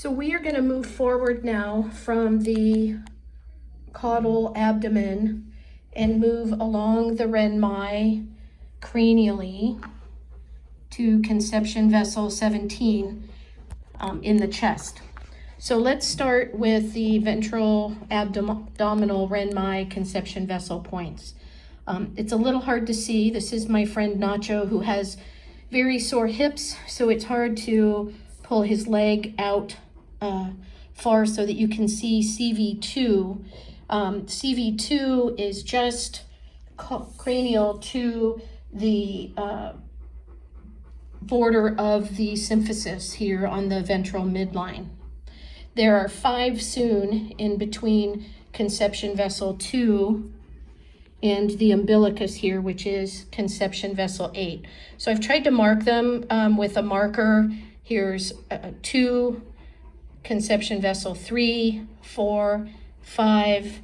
So we are going to move forward now from the caudal abdomen and move along the Renmai cranially to conception vessel 17 in the chest. So let's start with the ventral abdominal Renmai conception vessel points. It's a little hard to see. This is my friend Nacho, who has very sore hips, so it's hard to pull his leg out far so that you can see CV2. CV2 is just cranial to the border of the symphysis here on the ventral midline. There are 5 soon in between conception vessel 2 and the umbilicus here, which is conception vessel 8. So I've tried to mark them with a marker. Here's 2, conception vessel 3, 4, 5,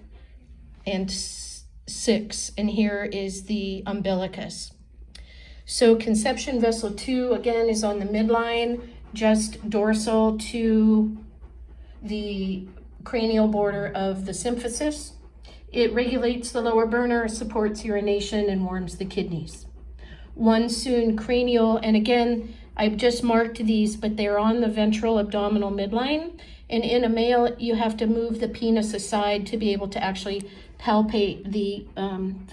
and 6. And here is the umbilicus. So conception vessel 2, again, is on the midline, just dorsal to the cranial border of the symphysis. It regulates the lower burner, supports urination, and warms the kidneys. 1 soon cranial, and again, I've just marked these, but they're on the ventral abdominal midline. And in a male, you have to move the penis aside to be able to actually palpate the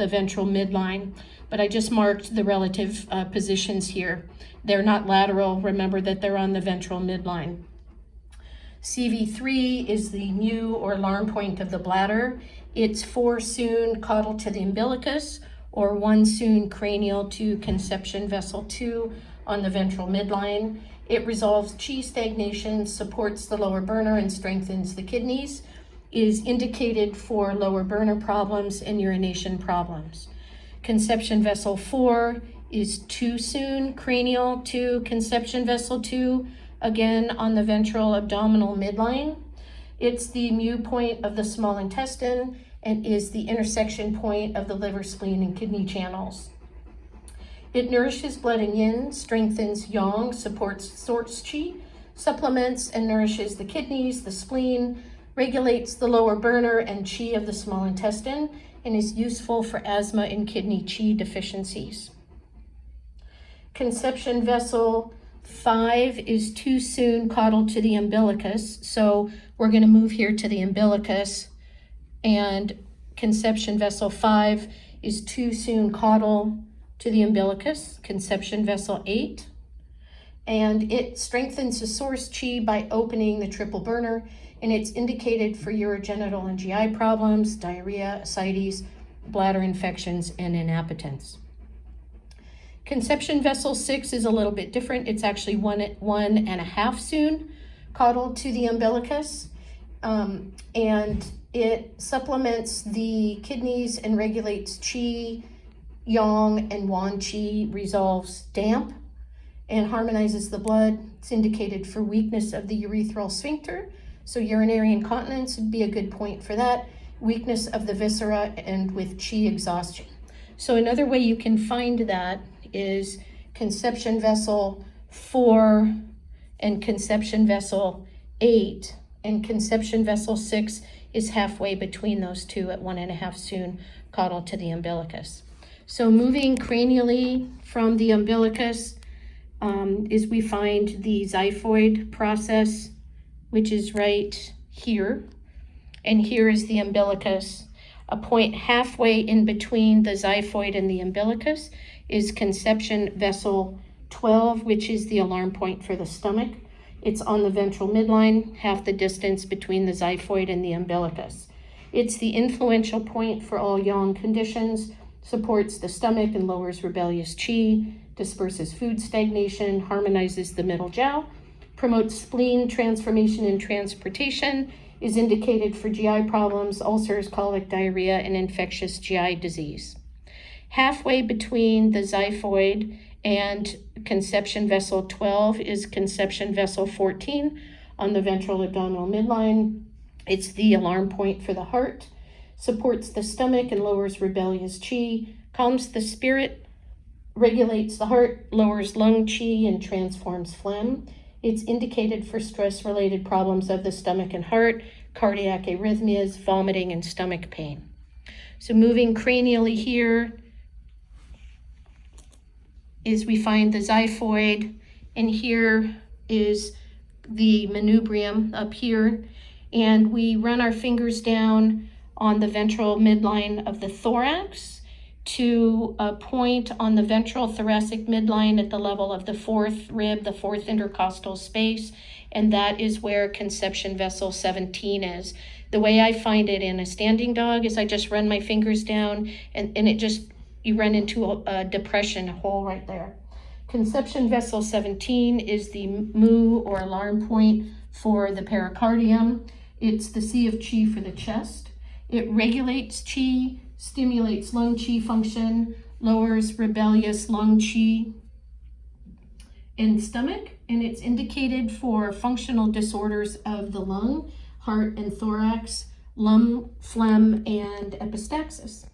ventral midline. But I just marked the relative positions here. They're not lateral. Remember that they're on the ventral midline. CV3 is the mu or alarm point of the bladder. It's 4 soon caudal to the umbilicus, or 1 soon cranial to conception vessel 2 on the ventral midline. It resolves chi stagnation, supports the lower burner, and strengthens the kidneys. Is indicated for lower burner problems and urination problems. Conception vessel 4 is 2 soon cranial to conception vessel 2, again on the ventral abdominal midline. It's the mu point of the small intestine and is the intersection point of the liver, spleen, and kidney channels. It nourishes blood and yin, strengthens yang, supports source qi, supplements and nourishes the kidneys, the spleen, regulates the lower burner and qi of the small intestine, and is useful for asthma and kidney qi deficiencies. Conception vessel 5 is 2 soon caudal to the umbilicus. So we're going to move here to the umbilicus, and conception vessel 5 is 2 soon caudal to the umbilicus, conception vessel 8. And it strengthens the source qi by opening the triple burner, and it's indicated for urogenital and GI problems, diarrhea, ascites, bladder infections, and inappetence. Conception vessel 6 is a little bit different. It's actually 1.5 soon caudal to the umbilicus, and it supplements the kidneys and regulates qi, yang, and wan qi, resolves damp, and harmonizes the blood. It's indicated for weakness of the urethral sphincter, so urinary incontinence would be a good point for that, weakness of the viscera, and with qi exhaustion. So another way you can find that is conception vessel 4 and conception vessel 8, and conception vessel 6 is halfway between those two at 1.5 soon caudal to the umbilicus. So moving cranially from the umbilicus is we find the xiphoid process, which is right here, and here is the umbilicus. A point halfway in between the xiphoid and the umbilicus is conception vessel 12, which is the alarm point for the stomach. It's on the ventral midline, half the distance between the xiphoid and the umbilicus. It's the influential point for all yang conditions, supports the stomach and lowers rebellious qi, disperses food stagnation, harmonizes the middle jiao, promotes spleen transformation and transportation, is indicated for GI problems, ulcers, colic, diarrhea, and infectious GI disease. Halfway between the xiphoid and conception vessel 12 is conception vessel 14 on the ventral abdominal midline. It's the alarm point for the heart, supports the stomach and lowers rebellious qi, calms the spirit, regulates the heart, lowers lung qi, and transforms phlegm, It's indicated for stress-related problems of the stomach and heart, cardiac arrhythmias, vomiting, and stomach pain. So moving cranially here is we find the xiphoid, and here is the manubrium up here, and we run our fingers down on the ventral midline of the thorax to a point on the ventral thoracic midline at the level of the fourth rib, the fourth intercostal space, and that is where conception vessel 17 is. The way I find it in a standing dog is I just run my fingers down, and it just, you run into a depression, a hole right there. Conception vessel 17 is the moo or alarm point for the pericardium. It's the C of chi for the chest. It regulates chi, stimulates lung chi function, lowers rebellious lung chi and stomach, and it's indicated for functional disorders of the lung, heart and thorax, lung, phlegm, and epistaxis.